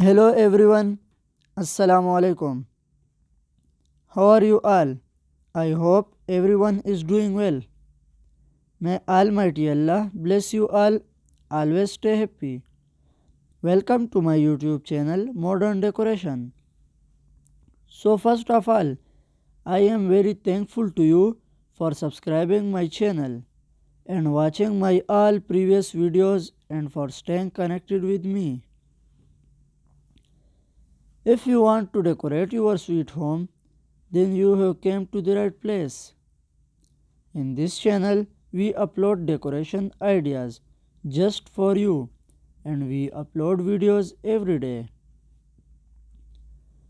Hello everyone, Assalamu alaikum. How are you all? I hope everyone is doing well. May Almighty Allah bless you all. Always stay happy. Welcome to my YouTube channel Modern Decoration. So first of all, I am very thankful to you for subscribing my channel and watching my all previous videos and for staying connected with me. If you want to decorate your sweet home, then you have came to the right place. In this channel, we upload decoration ideas just for you and we upload videos every day.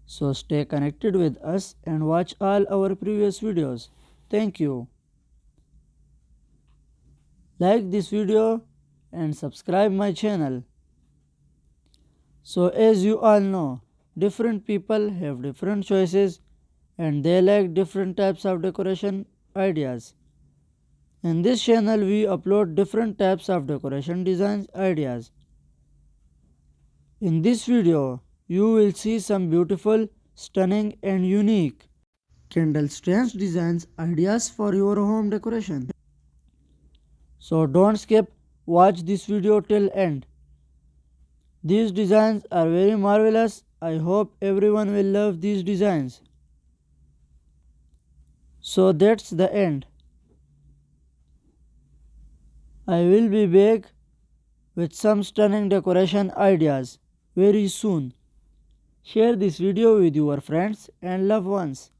So stay connected with us and watch all our previous videos. Thank you. Like this video and subscribe my channel. So as you all know, different people have different choices and they like different types of decoration ideas. In this channel we upload different types of decoration designs ideas. In this video you will see some beautiful, stunning and unique candle strands designs ideas for your home decoration. So don't skip, watch this video till end. These designs are very marvelous. I hope everyone will love these designs. So that's the end. I will be back with some stunning decoration ideas very soon. Share this video with your friends and loved ones.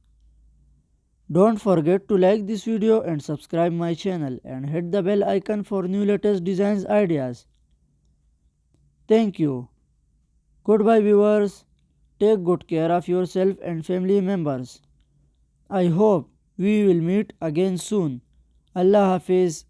Don't forget to like this video and subscribe my channel and hit the bell icon for new latest designs ideas. Thank you. Goodbye viewers. Take good care of yourself and family members. I hope we will meet again soon. Allah Hafiz.